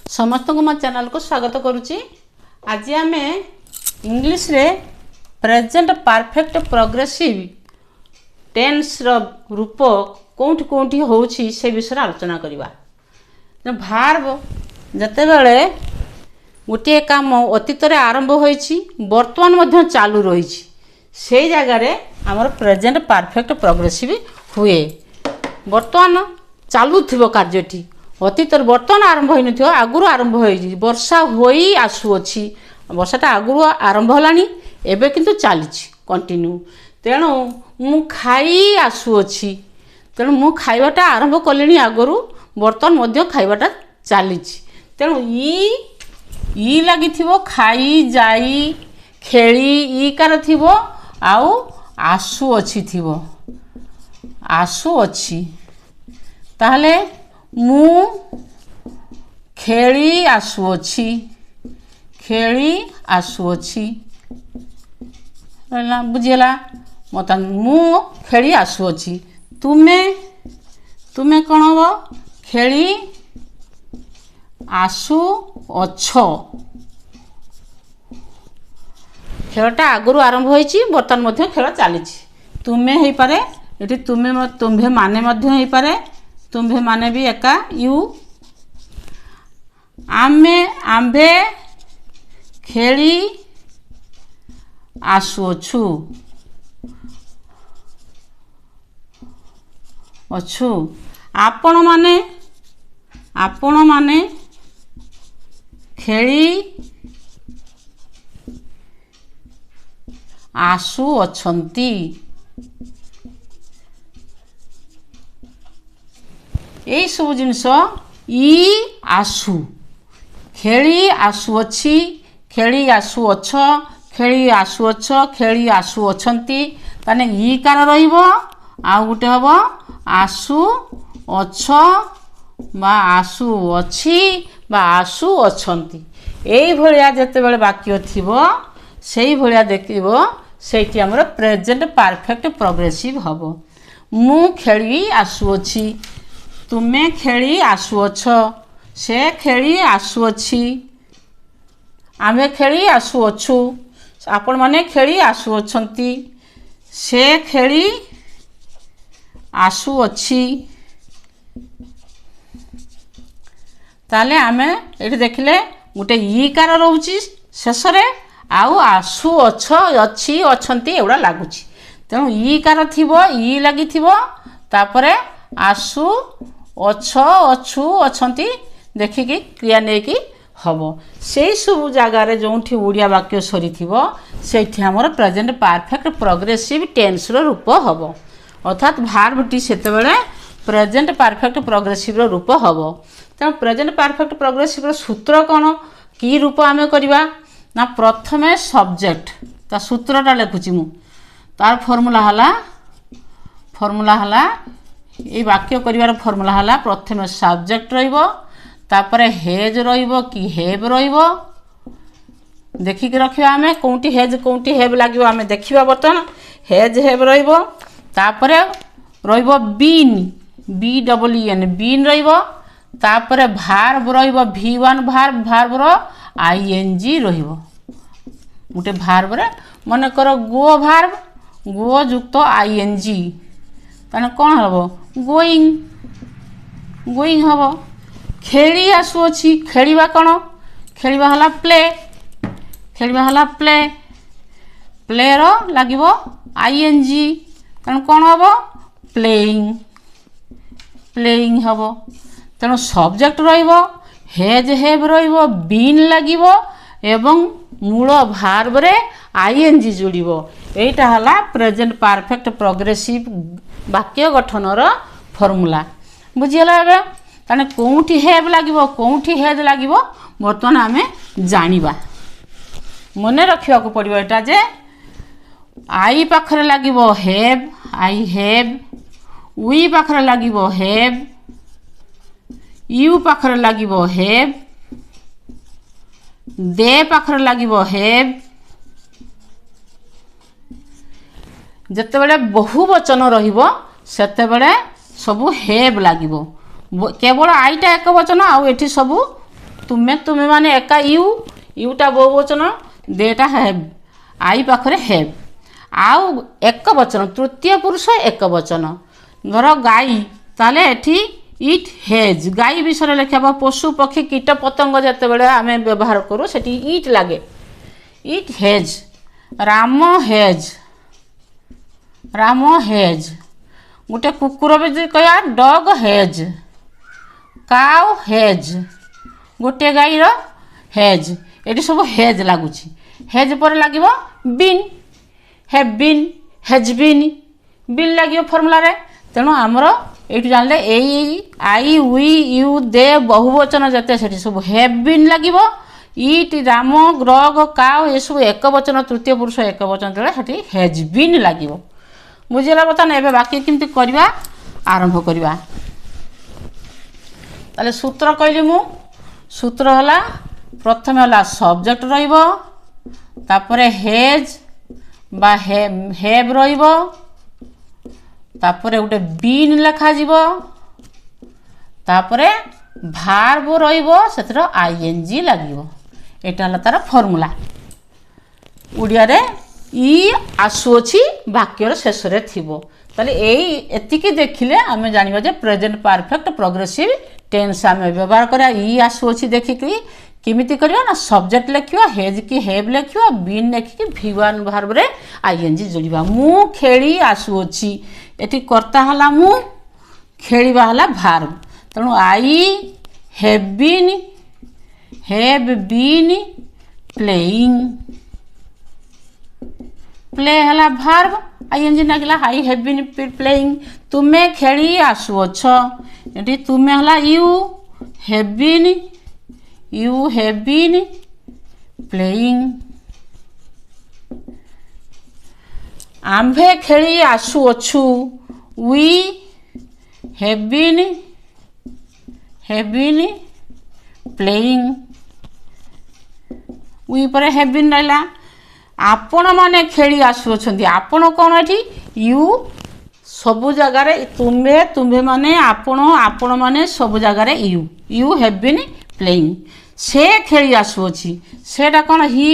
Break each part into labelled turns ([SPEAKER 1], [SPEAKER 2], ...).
[SPEAKER 1] समस्त को मो चैनल को स्वागत करुच्ची। आज आम इंग्लिश रे प्रेजेंट परफेक्ट प्रोग्रेसिव टेन्स रूप कौटी कौटी होउछि से विषय आलोचना करवा। भार्ब जते बेले गोटे काम अतीत रे आरंभ होइछि वर्तमान मध्य चालू रही से जगार आमर प्रेजेंट परफेक्ट प्रोग्रेसिव हुए। वर्तमान चालू थिबो कार्यटी अतीत बर्तमान आरंभ होई नथियो आगुरु आरंभ होई वर्षा होई आसुअछि वर्षाटा आगुरु आरंभ हलानी एबे किंतु चालिछि कंटिन्यू। तेणु मु खाई आसुअछि तेणु मु खाइबाटा आरंभ कलेनी आगुरु बर्तमान मध्य खाइबाटा चालिछि। तेणु ई लागिथिबो खाई जाई खेली ई कार थिबो आउ आसुअछि थिबो आसुअछि ताहले मु खेली आसुअछि खेली आसुअछि बुझीला मत मु खेली आसुअछि तुमे तुमे कौन हो खेली आसु अछ खेलटा आगुरु आरंभ होइछि बर्तमान मध्य खेल चली तुमे हो पारे ये तुम्हें तुम्हें माने मध्य हो पारे तुम्हें माने भी एका यू आमे आंबे खेली आसुअछु अछु आपण माने खेली आसु अछंती। यही सब जिनस ई आसु खेली आसुअछि खेली आसु अछ खेली आसुअछ खेली आसु अछंती ताने ई कार रहिबो आ गुटे हबो आसु अछ बा आसु अछि बा आसु अछंती। एई भलिया जते बेले वाक्य थिबो सेई भलिया देखिबो सेठी हमर प्रेजेंट परफेक्ट प्रोग्रेसिव हबो। मु खेली आसुअछि तुमे खेली आसुअछ से खेली आसुअछि आमे खेली आसुअछु आपण माने खेली आसुअछंती से खेली आसुअछि ताले आमे एठी देखले गोटे ई कार रहउची शेषरे आउ आसु अछ अछि अछंती एवडा लागुची तेणु ई कार थिबो ई लागि थिबो तापरे आसु अछ अछु अछंती देखिकी क्रिया नेकी हबो से सब जगार जोठी ओडिया वाक्य सरी थिबो सेठी हमर प्रेजेंट परफेक्ट प्रोग्रेसिव टेन्स रो रूप हबो अर्थात भार्बटी सेते बेले प्रेजेंट परफेक्ट प्रोग्रेसिव रो रूप हबो। तेणु प्रेजेंट परफेक्ट प्रोग्रेसिव रो सूत्र कोन की रूप आमे करबा ना प्रथमे सब्जेक्ट ता सूत्रटा लिखुची मु तार फॉर्मूला हला ये वाक्य करिवार फॉर्मूला हला प्रथमे सब्जेक्ट रहिबो तापरे हेज रहिबो कि हेब रहिबो देखि के रखिबा आमे कोंटी हेज कोंटी हेब लागिबो आमे देखिबा बर्तन हेज हेब रहिबो तापरे रहिबो been B double N been रहिबो तापरे भार्ब रहिबो v1 भार्ब रो आईएनजी रहिबो गोटे भार्ब रे मन कर गो भार्ब गो युक्त आईएनजी ताने कोन हबो गोइंग गोइंग हबो। खेली आसुअछि खेलिबा कोन खेलिबा हला प्ले खेलिबा हला प्ले प्ले रो लागिबो आईएनजी ताने कोन हबो प्लेइंग प्लेइंग हबो। तेणु सब्जेक्ट रहिबो हेज हेब रहिबो बीन लागिबो एवं मूल भार्ब रे आईएनजी जोड़िबो एटा हला प्रेजेंट परफेक्ट प्रोग्रेसिव वाक्य गठन रो फॉर्मूला बुझियला। एबे ताने कोउठी हेब लागिबो कोउठी हेज लागिबो बर्तमान आमे जानिबा मने रखिया को पड़िबो एटा जे आई पाखरे लागिबो हेब आई हेब वी पाखरे लागिबो हेब यू पाखरे लागिबो हेब दे पाखरे लागिबो हेब जते बेले बहुवचन रहिबो सेते बेले सबु हेब लागिबो केवल आईटा एक वचन आउ एठी सबु तुम्हें तुम्हें माने एका यूटा बहुवचन देटा हैव आई पाखरे हैव आउ एक वचन तृतीय पुरुष एक वचन धर गाई ताले एठी इट हेज गाई विषय लिखा पशु पक्षी कीट पतंग जिते बड़े आम व्यवहार करूँ से इट लगे इट हेज राम हेज गोटे कुकुर भी कह डग हेज काउ हेज गोटे गाईर हेज ये सब हेज लगुच हेज पर लगे been have been has been been लगे फर्मुला तेणु आमर ये जानले आई वी यू दे बहुवचन जिते से सब हैव बीन लगे इट राम ग्रग काउ ये सब एक वचन तृतीय पुरुष एक वचन से हेज बीन लगे बुझेगा बर्तमान एवं बाकी केमती करवा आरंभ करवा ताले सूत्र कहली मु सूत्र है प्रथम है सब्जेक्ट रपरे हेज बा हेव तापरे गोटे बीन लेखा तापरे भार्ब रही आईएनजी लगे यहाँ तार फर्मुला ओडिया रे ई आसुअछि वाक्यर शेष रे थिबो ताले एतिकी देखिले आमे जानिबा जे प्रेजेंट परफेक्ट प्रोग्रेसिव टेंस आमे व्यवहार करा ई आसुअछि देखिकि किमिति करियो ना सब्जेक्ट लेखियो हेज की हेव लेखियो बीन लेखिकि V1 वर्ब रे आईएनजी जोड़िबा मु खेली आसुअछि एति कर्ता हला मु खेलिबा हला वर्ब तेणु I have been playing play है वर्ब आईएनजी लगिला आई हैव बीन प्लेइंग तुम्हें खेली आसुअछ ये तुम्हें है यू हैव बीन प्लेइंग आम्भे खेली आसुअछु we have been playing we पर हैव बीन रहा आपण माने खेली आसुअछंती आपण कौन एठी यू सबु जगार तुम्हें तुम्हें माने आपण माने सबु जगार यू हैव बीन प्लेइंग से खेली आसुअछि सेटा कौन ही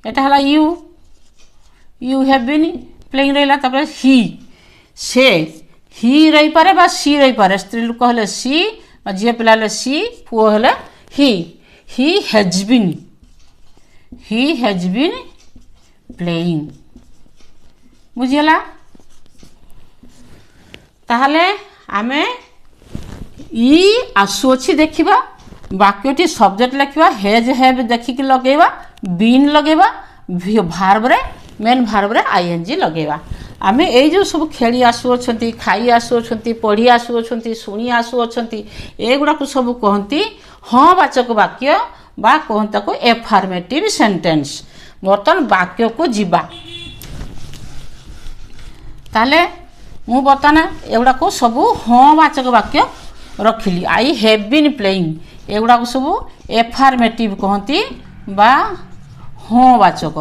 [SPEAKER 1] एटा हला यू हैव बीन प्लेइंग रहिला तापर ही से ही रही पारे बा सी रही पारे स्त्री लोक हेले सी बा झिया पिला हेले सी पुओ हेले ही हैज बीन प्लेइंग बुझीला ताहले आमे ई आसुअछि देखिबा वाक्यटी सब्जेक्ट लिखिबा हेज हैव देखिक लगेबा बीन लगेबा वर्ब रे मेन वर्ब रे आईएनजी लगेबा आमे ए जो सब खेली आसुअछंती खाई आसुअछंती पढ़ी आसुअछंती सुनी आसुअछंती एगुडा को सब कहंती हाँ वाचक वाक्य बा कहता को एफर्मेटिव सेंटेंस बर्तमान वाक्य को जीवा ताले मु बर्तमान एगुडा को सब हाँ वाचक वाक्य रखिली आई हैव बीन प्लेइंग एगुडा को सब एफर्मेटिव कहती बा हाँ वाचक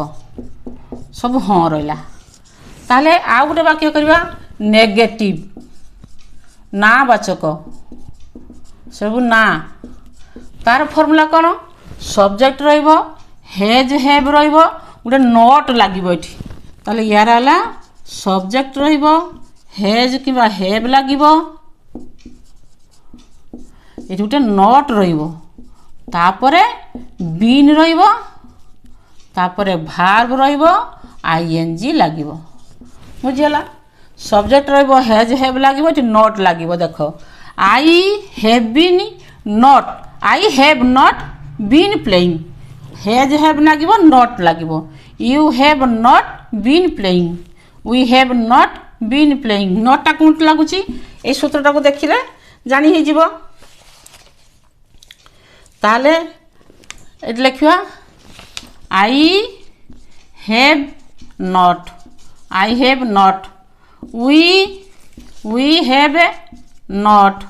[SPEAKER 1] सब हाँ रहा ताले आउ गोटे वाक्य करवा नेगेटिव ना वाचक सब ना तार फर्मुला कौन सब्जेक्ट रहिबो हेज हैव रहिबो गोटे नॉट लागिबो एठी ताले यार हला सब्जेक्ट रहिबो हेज किबा हैव लागिबो एठी गोटे नॉट रहिबो तापरे बीन रहिबो तापरे वर्ब रहिबो आईएनजी लागिबो बुझियला सब्जेक्ट रहिबो हेज हैव लागिबो एठी नॉट लागिबो देखो I have not been playing has have लागिबो नॉट लागिबो you have not been playing we have not been playing नॉटा कोन लागुची ए सूत्रटा को देखिले जानि हे जिवो ताले एट लिखिबा I have not we have not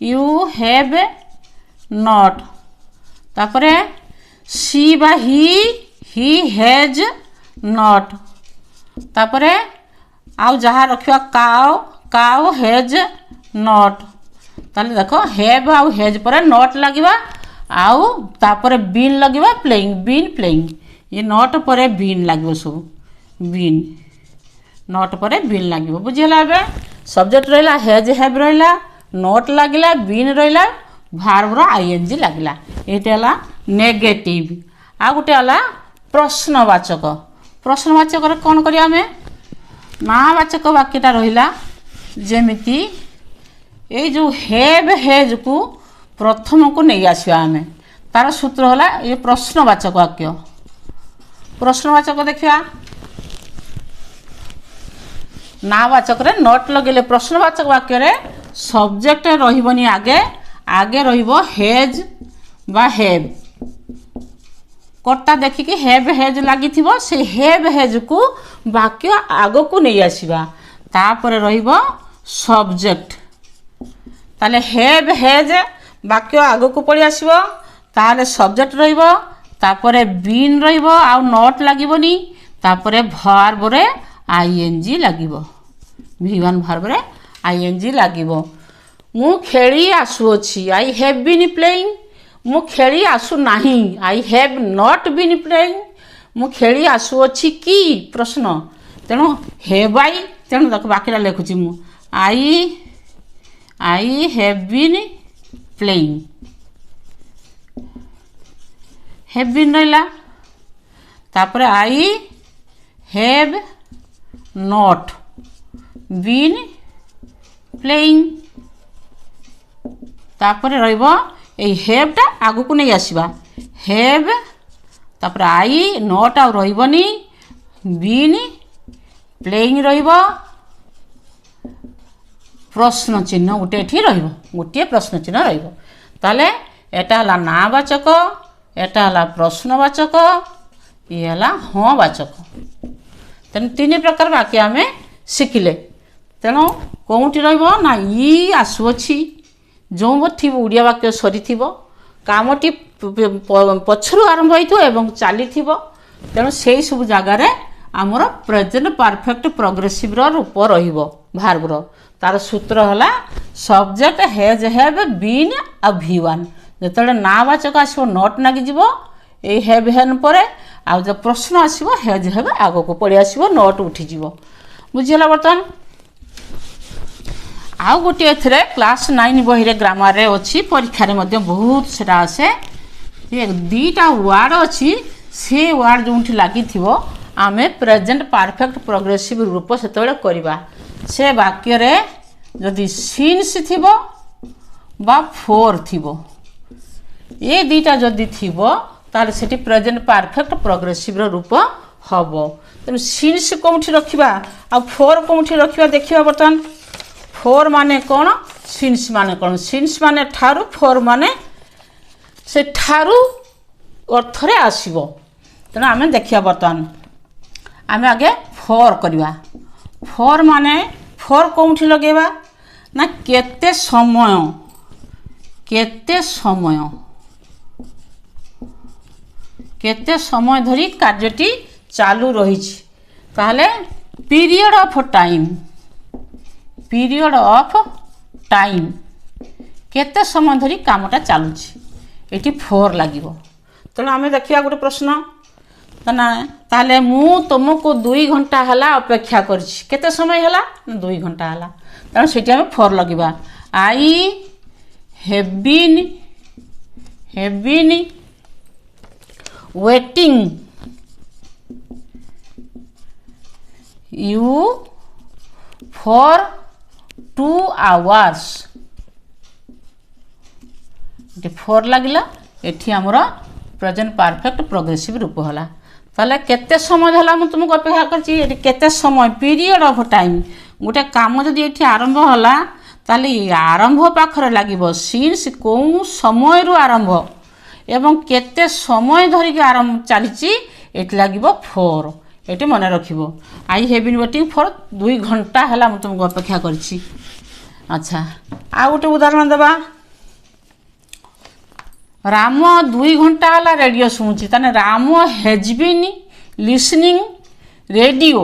[SPEAKER 1] you have not तापरे सी बा ही हैज नॉट तापरे आउ जहाँ रखिया काउ हैज नॉट ताले देखो हैव आउ हैज पर नॉट लगिबा आउ तापर बीन लगिबा प्लेइंग बीन प्लेइंग ये नॉट पर बीन लागिबो सब बीन नॉट पर बीन लागिबो बुझिला बे सब्जेक्ट रहला हैज हैव रहला नॉट लागिला बीन रहला भार्ब रो आईएनजी लागिला एटा हला नेगेटिव आ गुटे हला प्रश्नवाचक रे कोन करिया हमें नावाचक वाक्यटा रहिला जेमिति ए जो हैव हैज को प्रथम को नहीं आसिया हमें तार सूत्र होला ये प्रश्नवाचक वाक्य प्रश्नवाचक देखिया नावाचक रे नॉट लगेले प्रश्नवाचक वाक्य रे सब्जेक्ट रहिबनी आगे आगे रहिबो हैज बा हैव कर्ता देखिकी हैव हैज लागि थिबो से हैव हैज को वाक्य आगो को नहीं आसीबा तापर रहिबो सब्जेक्ट ताले हैव हैज वाक्य आगो को पड़ी आसीबो ताले सब्जेक्ट रहिबो तापर बीन रहिबो आ नॉट लागिबोनी तापर वर्ब रे आईएनजी लागिबो V1 वर्ब रे आईएनजी लागिबो मु खेली आसु अछि आई हैव बीन प्लेइंग मु खेली आसु नाही I have not been playing मु खेली आसु अछि की प्रश्न तेणु हैव आई तेणु देखो बाकीटा लिखुची मु I have been playing have been रहला तापर I have not been playing तापर रहइबो ए हैव टा आगु को नहीं आसीबा हैव तापर आई नॉट आ रहिबनी बीन प्लेइंग रहिबो प्रश्न चिन्ह गोटे एठी रहिबो गोटे प्रश्न चिन्ह रहिबो ताले एटा हला नावाचक एटा हला प्रश्नवाचक ये हला हाँ वाचक तेणु तीन प्रकार वाक्य आमे शिखिले तेणु कौटी रहिबो ना ई आसुअछि जो थिबो उड़िया वाक्य सरी थिबो कामटी पछरु आरंभ होइथो एवं चली थिबो तेणु सेही सब जगार आमर प्रेजेंट परफेक्ट प्रोग्रेसिव रो रूप रहिबो भार्ब रो तार सूत्र हला सब्जेक्ट हैज हैव बीन आ V1 जेतले नावाचक आसीबो नॉट लागि जिवो ए हैव हैन परे आ जो प्रश्न आसीबो हैज हैव आगो को पड़ी आसीबो नॉट उठी जिवो बुझिला बर्तन आउ गोटे एथरे क्लास 9 बही रे ग्रामर रे अछि परीक्षा रे मध्ये बहुत सेटा आसे एक दीटा वर्ड अछि से वर्ड जोंठी लागि थिबो आमे प्रेजेंट परफेक्ट प्रोग्रेसिव रूप सेतबेले करबा से वाक्य रे जदि सिंस थिबो बा फोर थिबो ए दीटा जदि थिबो ताले सेठी प्रेजेंट परफेक्ट प्रोग्रेसिव रूप हबो तेनु सिंस कोठी रखिबा आ फोर कोठी रखिबा देखिबा बर्तन फोर माने कौन सिंस माने ठारू फोर माने से ठारू अर्थ रे आसीबो तेना आमे देखिया बर्तन आमे आगे फोर करबा फोर माने फोर कोठी लगेबा ना केते समय धरी कार्यटी चालू रही ताहले पीरियड ऑफ टाइम केते समय धरी कामटा चलुछि एटी फोर लागिबो तेणु आमे देखिया गोटे प्रश्न ना ताहले मु तुमको 2 घंटा हला अपेक्षा करछि केते समय हला 2 घंटा हला तेणु सेठी आमे फोर लगिबा I have been waiting you for 2 hours ये फोर लगिला एठी हमरो प्रेजेंट परफेक्ट प्रोग्रेसिव रूप होला ताले केते समय हला मु तुमको अपेक्षा करछि एठी केते समय पीरियड ऑफ टाइम गोटे काम जदि एठी आरंभ होला ताले आरंभ पाखरे लागिबो सिंस को समय रु आरंभ एवं केते समय धरि के आरंभ चलीछि एठी लागिबो फोर एठी मने रखिबो I have been waiting for 2 घंटा हला मु तुमको अपेक्षा करछि अच्छा आ गोटे उदाहरण देबा राम 2 घंटा हला रेडियो सुनुछि ताने Ram has been listening radio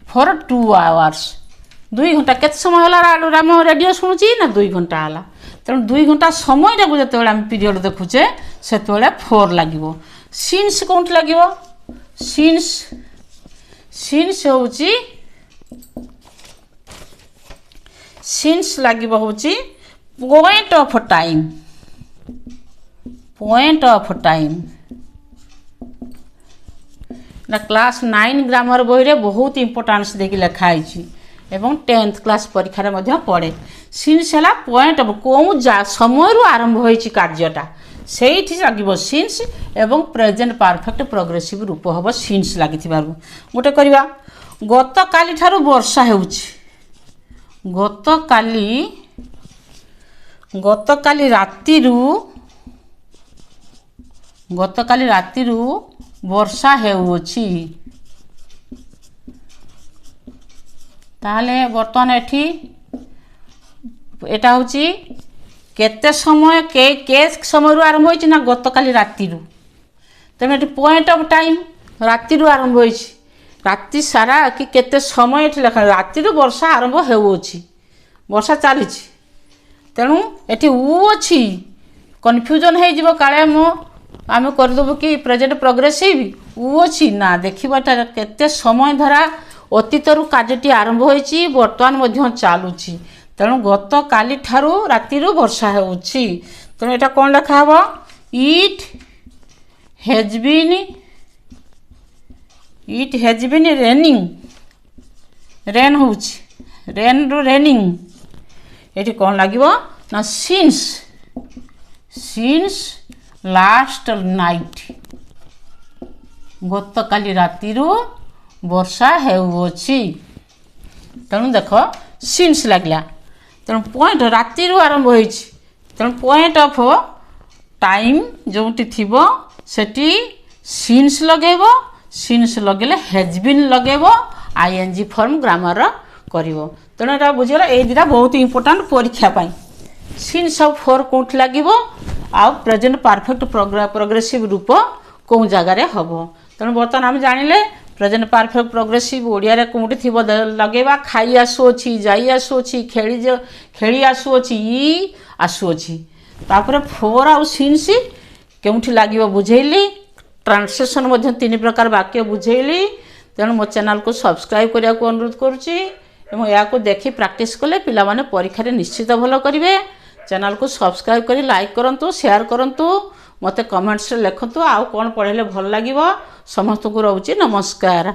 [SPEAKER 1] for 2 hours 2 घंटा केते समय हला राम रेडियो सुनुछि ना 2 घंटा हला तेणु 2 घंटा समय जो आम पीरियड देखुचे से 4 लगे। सिन्स कौन लगे? सिन्स सिन्स हूँ सिन्स लगे हूँ point of time. Point of time ना क्लास 9 ग्रामर बही रे बहुत इंपोर्टेंस देकी लिखाई एवं 10th क्लास परीक्षा रे पड़े। सिन्स है पॉइंट ऑफ कौन समय आरंभ होती कार्यटा से लगे सिन्स एवं प्रेजेंट परफेक्ट प्रोग्रेसिव रूप हम सिन्स लगी गोटे करवा। गत काली ठारू वर्षा होउछि। गतकाली रातिरु वर्षा हेउछि। ताहले बर्तमान एटा होछि केते समय के समय आरंभ होइछि ना गतकाली रातिरु। तेणु एटी पॉइंट ऑफ टाइम रातिरु आरंभ होइछि। राति सारा कि केते समय एठी लिखा रातिरु वर्षा आरंभ हेउछि। वर्षा चलीछि तेणु एटी उ अछि कन्फ्यूजन हो जिवो काले मो आम करदेबू कि प्रेजेंट प्रोग्रेसिव उ अछि ना देखिबाटा केते समय धरा अतीतरु कार्यटी आरंभ होइछि वर्तमान मध्य चालुछि। तेणु गत काली ठारू रातिरु वर्षा हेउछि। तेणु एटा कोन लिखा हबो? It has been raining. Rain होउछि रेन रु रेनिंग एटी कौन लगे ना सिन्स लास्ट नाइट। गत काली रातिरु वर्षा हेउछि। तेणु देख सिन्स लगला। तेणु पॉइंट रातिरु आरंभ होइछि। तेणु पॉइंट ऑफ टाइम जोटी थिबो सेटी सिन्स लगेबो। सिन्स लगेले हैज बीन लगेबो आईएनजी फॉर्म ग्रामर करिवो। तेणु एटा बुझिगला ए दिटा बहुत इंपोर्टेंट परीक्षा पाई। सिन्स ऑफ 4 कोट लागिवो आ प्रेजेंट परफेक्ट प्रोग्रेसिव रूप कौन जगार हम। तेणु बर्तमान आम जानिले प्रेजेंट परफेक्ट प्रोग्रेसिव ओडिया रे कोठी थिबो लगेबा खाई आसुअछि जाई आसुअछि खेली आसुअछि ई आसुअछि। तापर 4 आ सिन्स केउठी लागिवो बुझेइली। ट्रांसलेशन मध्य 3 प्रकार वाक्य बुझेइली। तेणु मो चैनल को सब्सक्राइब करिया को अनुरोध करुछि एवं या को देखि प्रैक्टिस कले पिला माने परीक्षा रे निश्चित भलो करिवे। चैनल को सब्सक्राइब करी लाइक करंतु शेयर करंतु मते कमेंट्स रे लिखंतु आउ कोन पढेले भल लागिवो। समस्त को रहउछि नमस्कार।